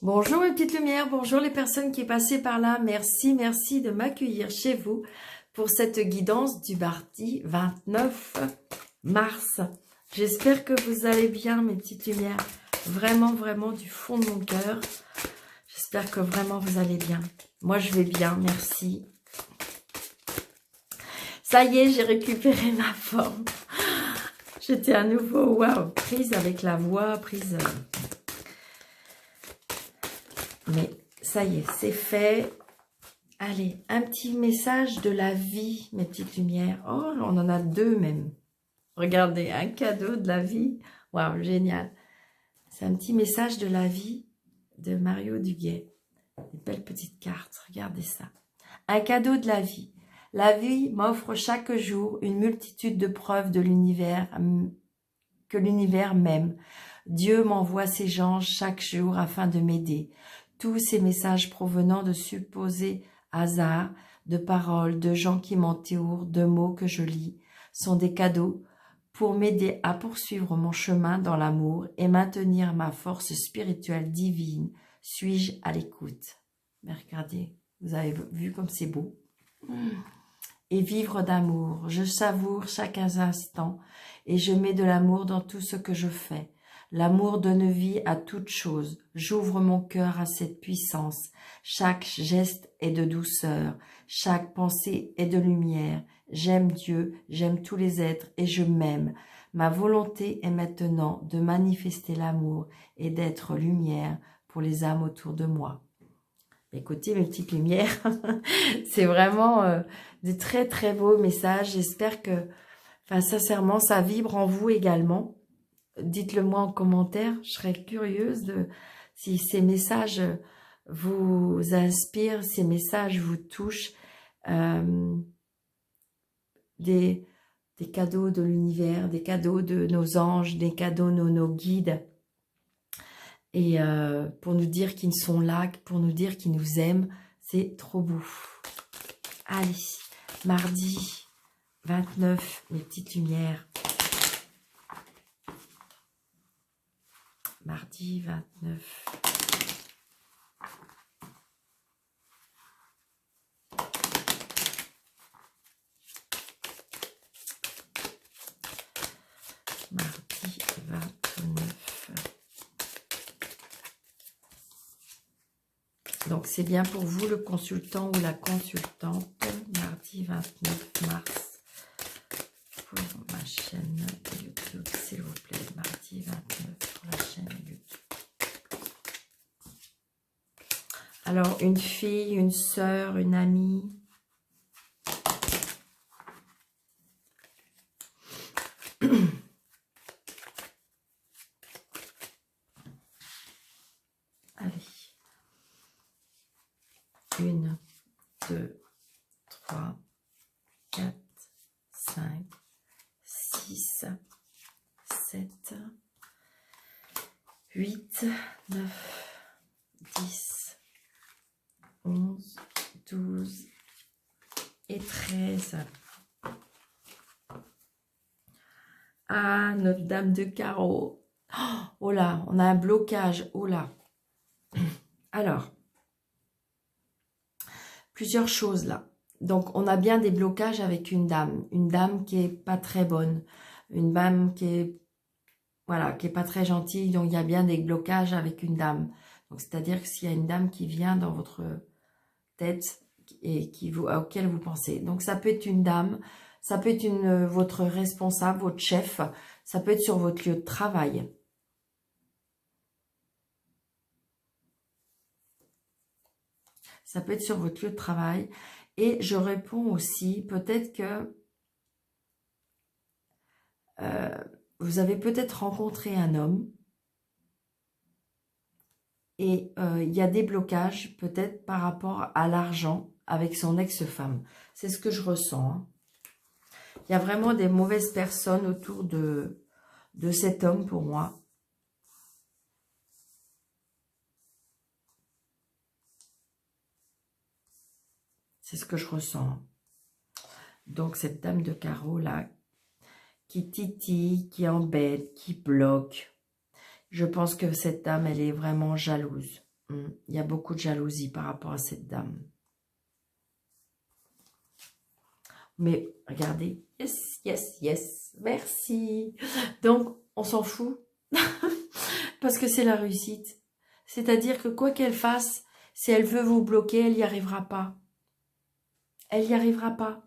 Bonjour mes petites lumières, bonjour les personnes qui passent par là. Merci, merci de m'accueillir chez vous pour cette guidance du mardi 29 mars. J'espère que vous allez bien mes petites lumières, vraiment, vraiment du fond de mon cœur. J'espère que vraiment vous allez bien. Moi je vais bien, merci. Ça y est, j'ai récupéré ma forme. J'étais à nouveau, waouh, prise avec la voix, prise... Mais ça y est, c'est fait. Allez, un petit message de la vie, mes petites lumières. Oh, on en a deux même. Regardez, un cadeau de la vie. Waouh, génial. C'est un petit message de la vie de Mario Duguay. Une belle petite carte, regardez ça. Un cadeau de la vie. La vie m'offre chaque jour une multitude de preuves de l'univers, que l'univers m'aime. Dieu m'envoie ses anges chaque jour afin de m'aider. Tous ces messages provenant de supposés hasards, de paroles, de gens qui m'entourent, de mots que je lis, sont des cadeaux pour m'aider à poursuivre mon chemin dans l'amour et maintenir ma force spirituelle divine. Suis-je à l'écoute? Mais regardez, vous avez vu comme c'est beau. Et vivre d'amour, je savoure chaque instant et je mets de l'amour dans tout ce que je fais. L'amour donne vie à toute chose. J'ouvre mon cœur à cette puissance. Chaque geste est de douceur. Chaque pensée est de lumière. J'aime Dieu, j'aime tous les êtres et je m'aime. Ma volonté est maintenant de manifester l'amour et d'être lumière pour les âmes autour de moi. Écoutez mes petites lumières, c'est vraiment des très très beaux messages. J'espère que, enfin sincèrement, ça vibre en vous également. Dites-le moi en commentaire, je serais curieuse de si ces messages vous inspirent, ces messages vous touchent, des cadeaux de l'univers, des cadeaux de nos anges, des cadeaux de nos guides, et pour nous dire qu'ils sont là, pour nous dire qu'ils nous aiment, c'est trop beau. Allez, mardi 29, mes petites lumières. Mardi 29. Mardi 29. Donc, c'est bien pour vous, le consultant ou la consultante. Mardi 29 mars. Pour ma chaîne YouTube, s'il vous plaît. Mardi 29 pour la chaîne YouTube. Alors, une fille, une sœur, une amie. Allez. 1, 2, 3, 4, 5, 6, 7, 8, 9, 10, 11, 12 et 13. Ah, notre dame de carreau. Oh là, on a un blocage. Oh là. Alors, plusieurs choses là. Donc, on a bien des blocages avec une dame qui est pas très bonne, une dame qui est, voilà, qui est pas très gentille. Donc, il y a bien des blocages avec une dame. Donc, c'est-à-dire que s'il y a une dame qui vient dans votre tête et auquel vous pensez. Donc, ça peut être une dame, ça peut être votre responsable, votre chef, ça peut être sur votre lieu de travail. Ça peut être sur votre lieu de travail. Et je réponds aussi, peut-être que vous avez peut-être rencontré un homme et il y a des blocages peut-être par rapport à l'argent avec son ex-femme. C'est ce que je ressens. Hein. Il y a vraiment des mauvaises personnes autour de cet homme pour moi. C'est ce que je ressens. Donc, cette dame de carreau là, qui titille, qui embête, qui bloque. Je pense que cette dame, elle est vraiment jalouse. Il y a beaucoup de jalousie par rapport à cette dame. Mais regardez, yes, yes, yes, merci. Donc, on s'en fout parce que c'est la réussite. C'est-à-dire que quoi qu'elle fasse, si elle veut vous bloquer, elle n'y arrivera pas. Elle n'y arrivera pas.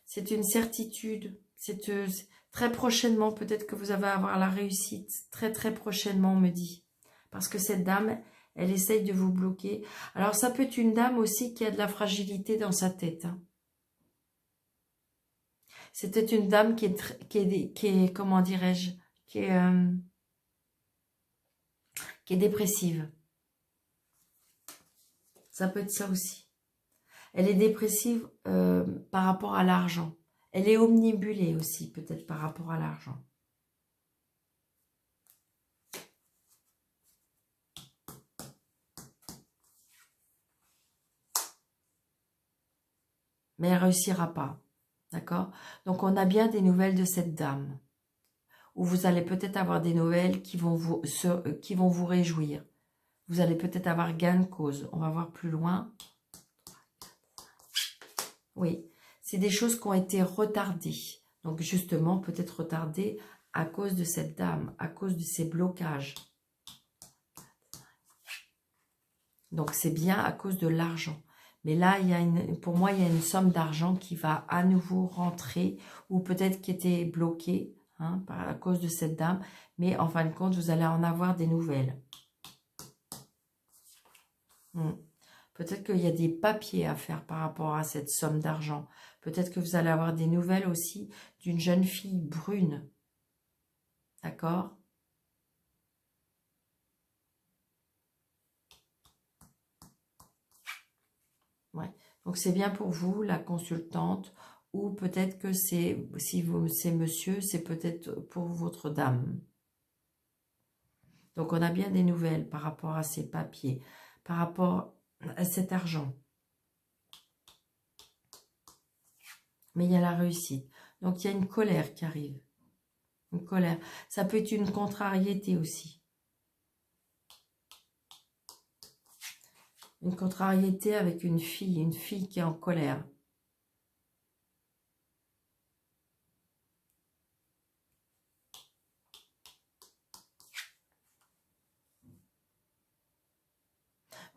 C'est une certitude. C'est très prochainement, peut-être que vous allez avoir la réussite. Très, très prochainement, on me dit. Parce que cette dame, elle essaye de vous bloquer. Alors, ça peut être une dame aussi qui a de la fragilité dans sa tête. Hein. C'était une dame qui est comment dirais-je, qui est dépressive. Ça peut être ça aussi. Elle est dépressive par rapport à l'argent. Elle est omnibulée aussi, peut-être par rapport à l'argent. Mais elle ne réussira pas. D'accord? Donc, on a bien des nouvelles de cette dame. Où vous allez peut-être avoir des nouvelles qui vont vous réjouir. Vous allez peut-être avoir gain de cause. On va voir plus loin. Oui, c'est des choses qui ont été retardées. Donc, justement, peut-être retardées à cause de cette dame, à cause de ces blocages. Donc, c'est bien à cause de l'argent. Mais là, pour moi, il y a une somme d'argent qui va à nouveau rentrer ou peut-être qui était bloquée hein, à cause de cette dame. Mais en fin de compte, vous allez en avoir des nouvelles. Peut-être qu'il y a des papiers à faire par rapport à cette somme d'argent. Peut-être que vous allez avoir des nouvelles aussi d'une jeune fille brune. D'accord ? Ouais. Donc, c'est bien pour vous, la consultante, ou peut-être que c'est, si c'est monsieur, c'est peut-être pour votre dame. Donc, on a bien des nouvelles par rapport à ces papiers, par rapport à cet argent. Mais il y a la réussite. Donc, il y a une colère qui arrive. Une colère. Ça peut être une contrariété aussi. Une contrariété avec une fille qui est en colère.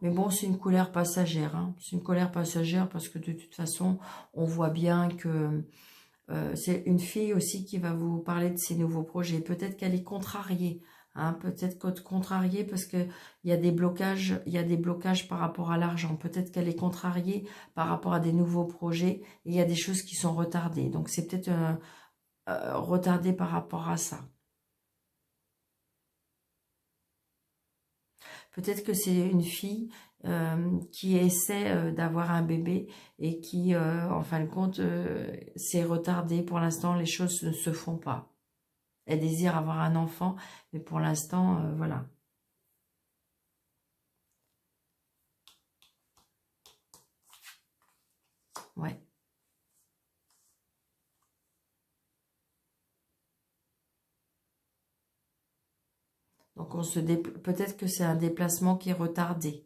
Mais bon, c'est une colère passagère. Hein. C'est une colère passagère parce que de toute façon, on voit bien que c'est une fille aussi qui va vous parler de ses nouveaux projets. Peut-être qu'elle est contrariée. Hein. Peut-être contrariée parce qu'il y a des blocages, par rapport à l'argent. Peut-être qu'elle est contrariée par rapport à des nouveaux projets et il y a des choses qui sont retardées. Donc, c'est peut-être retardé par rapport à ça. Peut-être que c'est une fille qui essaie d'avoir un bébé et qui, en fin de compte, s'est retardée. Pour l'instant, les choses ne se font pas. Elle désire avoir un enfant, mais pour l'instant, voilà. Ouais. Donc, peut-être que c'est un déplacement qui est retardé.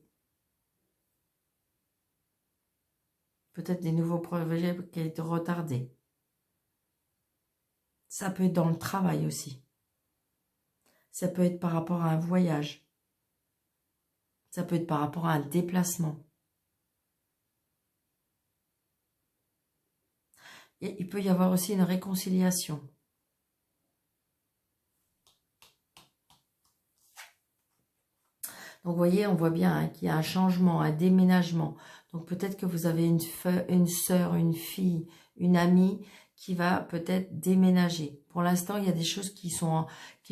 Peut-être des nouveaux projets qui ont été retardés. Ça peut être dans le travail aussi. Ça peut être par rapport à un voyage. Ça peut être par rapport à un déplacement. Et il peut y avoir aussi une réconciliation. Donc, vous voyez, on voit bien hein, qu'il y a un changement, un déménagement. Donc, peut-être que vous avez une sœur, une fille, une amie qui va peut-être déménager. Pour l'instant, il y a des choses qui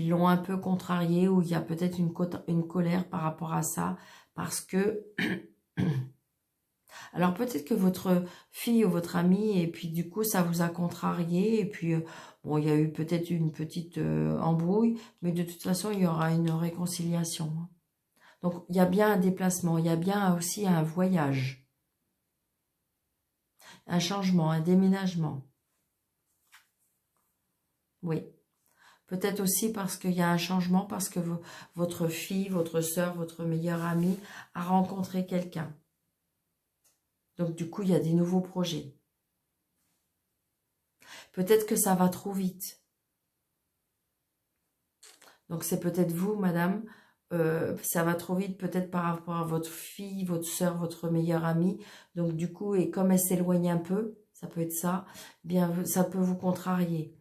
l'ont un peu contrarié ou il y a peut-être une colère par rapport à ça parce que... Alors, peut-être que votre fille ou votre amie, et puis du coup, ça vous a contrarié et puis... bon, il y a eu peut-être une petite embrouille, mais de toute façon, il y aura une réconciliation. Donc, il y a bien un déplacement, il y a bien aussi un voyage, un changement, un déménagement. Oui. Peut-être aussi parce qu'il y a un changement, parce que votre fille, votre soeur, votre meilleure amie a rencontré quelqu'un. Donc du coup, il y a des nouveaux projets. Peut-être que ça va trop vite. Donc c'est peut-être vous, madame, ça va trop vite peut-être par rapport à votre fille, votre soeur, votre meilleure amie. Donc du coup, et comme elle s'éloigne un peu, ça peut être ça, bien ça peut vous contrarier.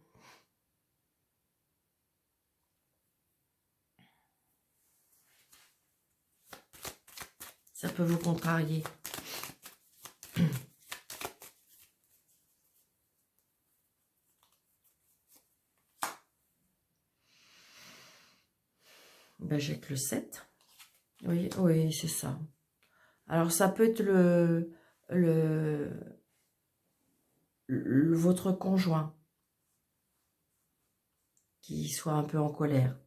Ça peut vous contrarier. Ben, j'ai que le 7. Oui, oui, c'est ça. Alors, ça peut être votre conjoint qui soit un peu en colère.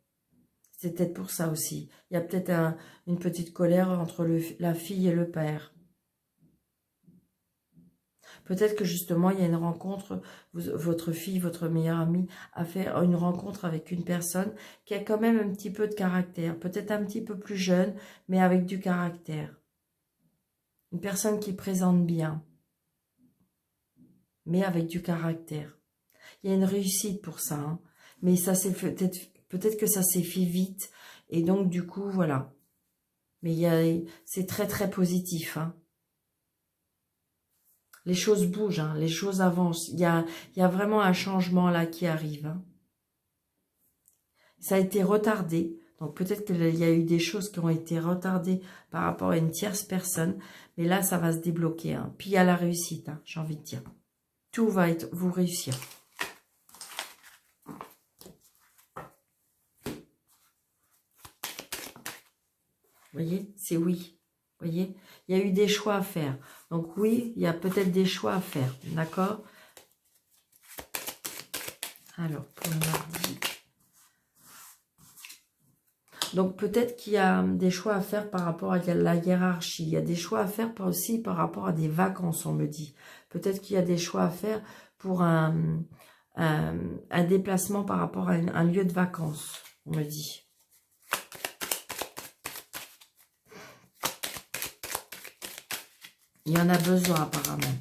C'est peut-être pour ça aussi. Il y a peut-être une petite colère entre la fille et le père. Peut-être que justement, il y a une rencontre, votre fille, votre meilleure amie a fait une rencontre avec une personne qui a quand même un petit peu de caractère. Peut-être un petit peu plus jeune, mais avec du caractère. Une personne qui présente bien, mais avec du caractère. Il y a une réussite pour ça, hein. Mais ça s'est fait, peut-être que ça s'est fait vite, et donc du coup, voilà. Mais c'est très très positif, hein. Les choses bougent, hein, les choses avancent. Il y a vraiment un changement là qui arrive, hein. Ça a été retardé, donc peut-être qu'il y a eu des choses qui ont été retardées par rapport à une tierce personne, mais là, ça va se débloquer, hein. Puis il y a la réussite, hein, j'ai envie de dire. Tout va vous réussir. Vous voyez, c'est oui. Vous voyez, il y a eu des choix à faire. Donc oui, il y a peut-être des choix à faire. D'accord? Alors, pour le mardi. Donc peut-être qu'il y a des choix à faire par rapport à la hiérarchie. Il y a des choix à faire aussi par rapport à des vacances, on me dit. Peut-être qu'il y a des choix à faire pour un déplacement par rapport à un lieu de vacances, on me dit. Il y en a besoin apparemment.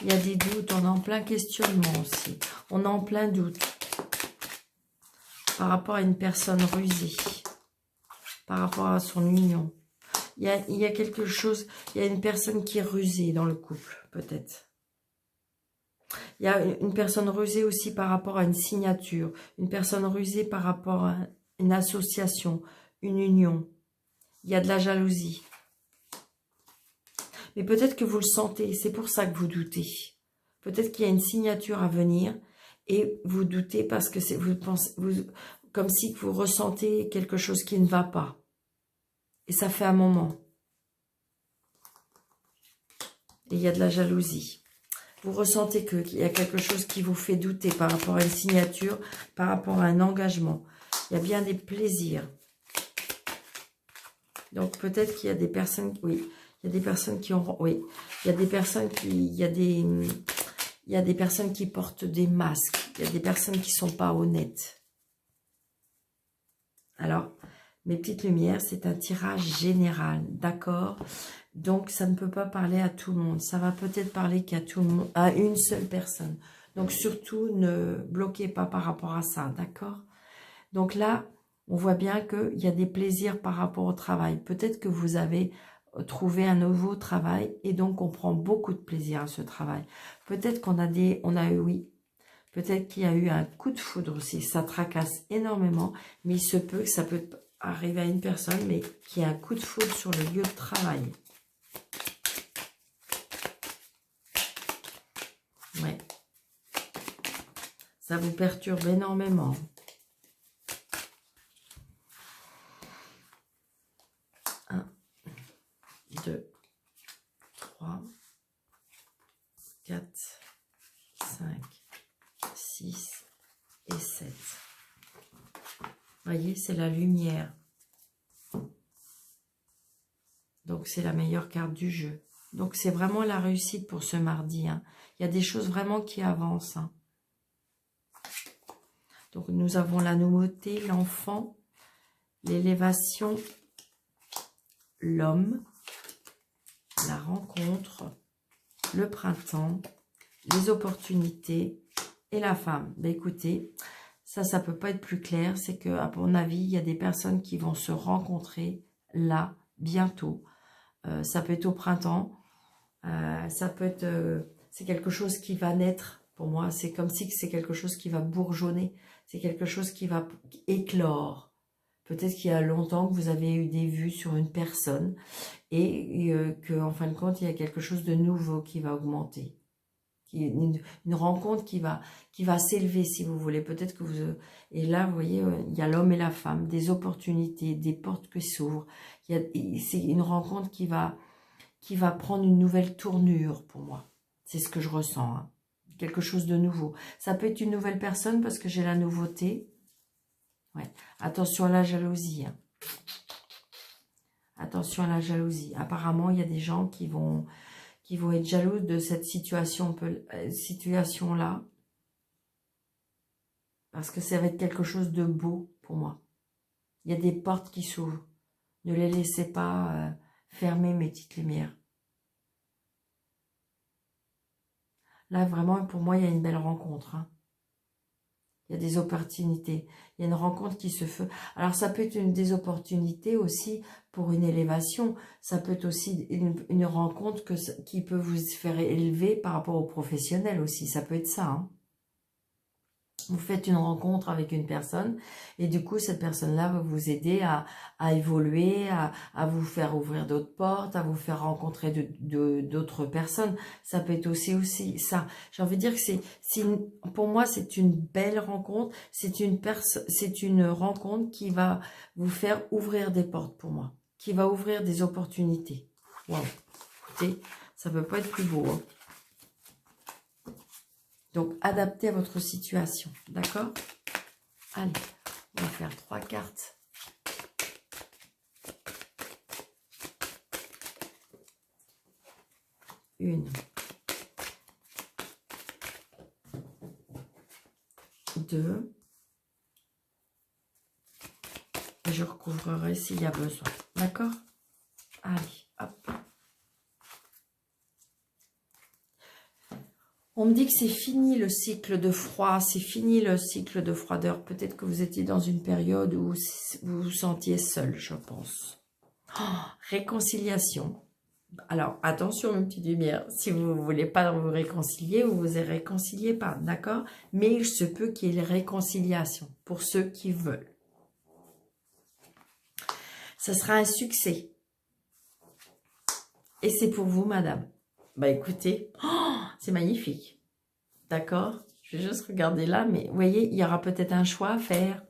Il y a des doutes, on est en plein questionnement aussi. On est en plein doute par rapport à une personne rusée, par rapport à son union. Il y a quelque chose, il y a une personne qui est rusée dans le couple, peut-être. Il y a une personne rusée aussi par rapport à une signature, une personne rusée par rapport à une association, une union. Il y a de la jalousie. Mais peut-être que vous le sentez, c'est pour ça que vous doutez. Peut-être qu'il y a une signature à venir et vous doutez parce que vous pensez, comme si vous ressentez quelque chose qui ne va pas. Et ça fait un moment. Et il y a de la jalousie. Vous ressentez qu'il y a quelque chose qui vous fait douter par rapport à une signature, par rapport à un engagement. Il y a bien des plaisirs. Donc peut-être qu'il y a des personnes, oui, il y a des personnes qui ont, oui, il y a des personnes qui, il y a des personnes qui portent des masques, il y a des personnes qui sont pas honnêtes. Alors, mes petites lumières, c'est un tirage général, d'accord? Donc, ça ne peut pas parler à tout le monde. Ça va peut-être parler qu'à tout le monde, à une seule personne. Donc, surtout, ne bloquez pas par rapport à ça, d'accord? Donc là, on voit bien qu'il y a des plaisirs par rapport au travail. Peut-être que vous avez trouvé un nouveau travail et donc on prend beaucoup de plaisir à ce travail. Peut-être qu'on a oui, peut-être qu'il y a eu un coup de foudre aussi. Ça tracasse énormément, mais il se peut que ça peut arriver à une personne, mais qui a un coup de foudre sur le lieu de travail. Ouais. Ça vous perturbe énormément. 2, 3, 4, 5, 6 et 7. Voyez, c'est la lumière. Donc, c'est la meilleure carte du jeu. Donc, c'est vraiment la réussite pour ce mardi. Hein. Il y a des choses vraiment qui avancent. Hein. Donc, nous avons la nouveauté, l'enfant, l'élévation, l'homme, la rencontre, le printemps, les opportunités et la femme. Ben, écoutez, ça peut pas être plus clair. C'est que, à mon avis, il y a des personnes qui vont se rencontrer là, bientôt. Ça peut être au printemps. Ça peut être... c'est quelque chose qui va naître. Pour moi, c'est comme si c'est quelque chose qui va bourgeonner. C'est quelque chose qui va éclore. Peut-être qu'il y a longtemps que vous avez eu des vues sur une personne et qu'en fin de compte, il y a quelque chose de nouveau qui va augmenter. Une rencontre qui va s'élever, si vous voulez. Peut-être que vous... Et là, vous voyez, il y a l'homme et la femme, des opportunités, des portes qui s'ouvrent. C'est une rencontre qui va prendre une nouvelle tournure pour moi. C'est ce que je ressens. Hein. Quelque chose de nouveau. Ça peut être une nouvelle personne parce que j'ai la nouveauté. Ouais. Attention à la jalousie. Hein. Attention à la jalousie. Apparemment, il y a des gens qui vont être jaloux de cette situation-là. Parce que ça va être quelque chose de beau pour moi. Il y a des portes qui s'ouvrent. Ne les laissez pas fermer, mes petites lumières. Là, vraiment, pour moi, il y a une belle rencontre. Hein. Il y a des opportunités. Il y a une rencontre qui se fait. Alors, ça peut être des opportunités aussi pour une élévation. Ça peut être aussi une rencontre qui peut vous faire élever par rapport aux professionnels aussi. Ça peut être ça. Hein. Vous faites une rencontre avec une personne et du coup, cette personne-là va vous aider à évoluer, à vous faire ouvrir d'autres portes, à vous faire rencontrer d'autres personnes. Ça peut être aussi ça. J'ai envie de dire que pour moi, c'est une belle rencontre. C'est une rencontre qui va vous faire ouvrir des portes pour moi, qui va ouvrir des opportunités. Wow. Écoutez, ça peut pas être plus beau. Hein. Donc, adaptez à votre situation. D'accord? Allez, on va faire 3 cartes. Une. 2. Et je recouvrerai s'il y a besoin. D'accord? Allez, hop. On me dit que c'est fini le cycle de froid, c'est fini le cycle de froideur. Peut-être que vous étiez dans une période où vous vous sentiez seul, je pense. Oh, réconciliation. Alors, attention, mes petites lumières. Si vous ne voulez pas vous réconcilier, vous vous réconciliez pas, d'accord? Mais il se peut qu'il y ait réconciliation pour ceux qui veulent. Ce sera un succès. Et c'est pour vous, madame. Bah écoutez, oh, c'est magnifique. D'accord? Je vais juste regarder là, mais vous voyez, il y aura peut-être un choix à faire.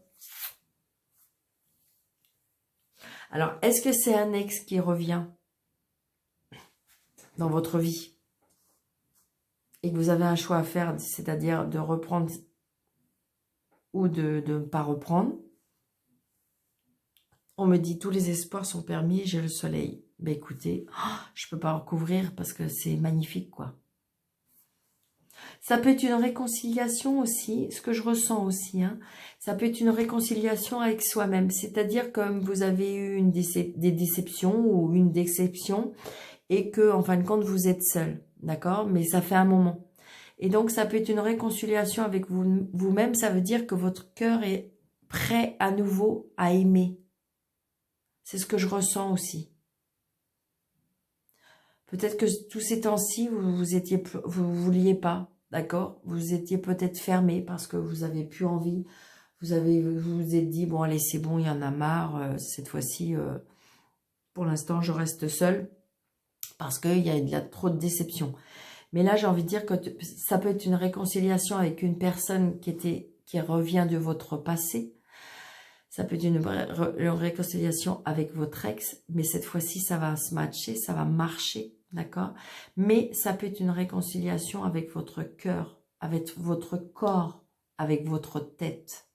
Alors, est-ce que c'est un ex qui revient dans votre vie et que vous avez un choix à faire, c'est-à-dire de reprendre ou de ne pas reprendre? On me dit tous les espoirs sont permis, j'ai le soleil. Ben écoutez, je peux pas recouvrir parce que c'est magnifique, quoi. Ça peut être une réconciliation aussi, ce que je ressens aussi. Hein, ça peut être une réconciliation avec soi-même. C'est-à-dire comme vous avez eu des déceptions ou une déception et que, en fin de compte, vous êtes seul. D'accord? Mais ça fait un moment. Et donc, ça peut être une réconciliation avec vous-même. Ça veut dire que votre cœur est prêt à nouveau à aimer. C'est ce que je ressens aussi. Peut-être que tous ces temps-ci, vous vouliez pas, d'accord? Vous étiez peut-être fermé parce que vous avez plus envie. Vous vous êtes dit, bon, allez, c'est bon, il y en a marre. Cette fois-ci, pour l'instant, je reste seule parce qu'il y a trop de déception. Mais là, j'ai envie de dire que ça peut être une réconciliation avec une personne qui revient de votre passé. Ça peut être une réconciliation avec votre ex, mais cette fois-ci, ça va se matcher, ça va marcher, d'accord? Mais ça peut être une réconciliation avec votre cœur, avec votre corps, avec votre tête.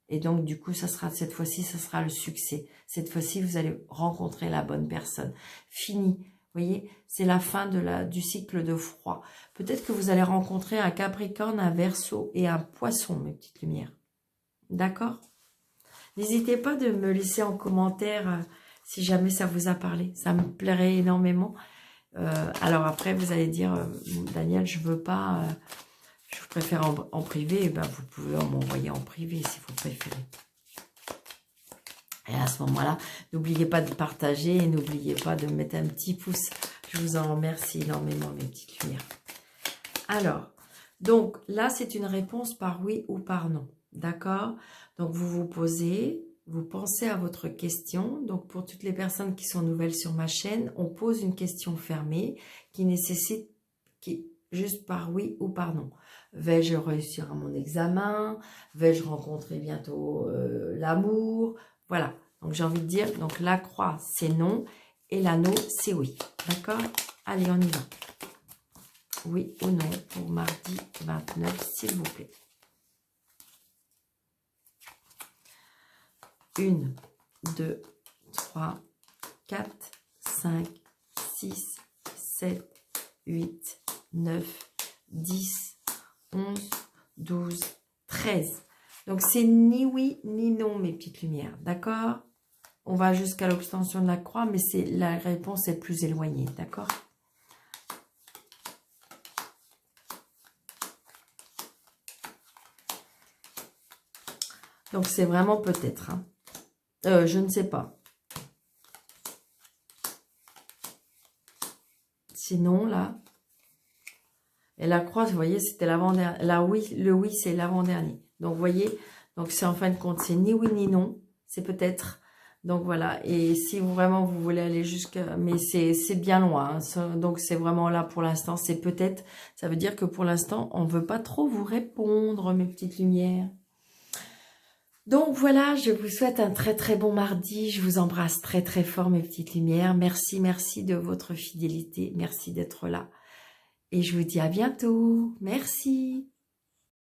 Et donc, du coup, cette fois-ci, ça sera le succès. Cette fois-ci, vous allez rencontrer la bonne personne. Fini. Vous voyez, c'est la fin du cycle de froid. Peut-être que vous allez rencontrer un Capricorne, un Verseau et un Poisson, mes petites lumières. D'accord? N'hésitez pas de me laisser en commentaire si jamais ça vous a parlé. Ça me plairait énormément. Alors après, vous allez dire, Daniel, je veux pas, je préfère en privé. Eh ben, vous pouvez m'envoyer en privé si vous préférez. Et à ce moment-là, n'oubliez pas de partager et n'oubliez pas de mettre un petit pouce. Je vous en remercie énormément, mes petites lumières. Alors, donc là, c'est une réponse par oui ou par non. D'accord? Donc, vous vous posez, vous pensez à votre question. Donc, pour toutes les personnes qui sont nouvelles sur ma chaîne, on pose une question fermée qui nécessite juste par oui ou par non. Vais-je réussir à mon examen? Vais-je rencontrer bientôt l'amour? Voilà. Donc, j'ai envie de dire, donc la croix, c'est non. Et l'anneau, c'est oui. D'accord? Allez, on y va. Oui ou non pour mardi 29, s'il vous plaît. 1, 2, 3, 4, 5, 6, 7, 8, 9, 10, 11, 12, 13. Donc, c'est ni oui ni non, mes petites lumières. D'accord? On va jusqu'à l'obtention de la croix, mais la réponse est plus éloignée. D'accord? Donc, c'est vraiment peut-être. Hein. Je ne sais pas. Sinon, là. Et la croix, vous voyez, c'était l'avant-dernier. Là, oui, le oui, c'est l'avant-dernier. Donc, vous voyez, donc c'est en fin de compte, c'est ni oui ni non. C'est peut-être. Donc, voilà. Et si vraiment vous voulez aller jusqu'à... Mais c'est bien loin. Hein. Donc, c'est vraiment là pour l'instant. C'est peut-être... Ça veut dire que pour l'instant, on ne veut pas trop vous répondre, mes petites lumières. Donc voilà, je vous souhaite un très très bon mardi. Je vous embrasse très très fort, mes petites lumières. Merci, merci de votre fidélité. Merci d'être là. Et je vous dis à bientôt. Merci.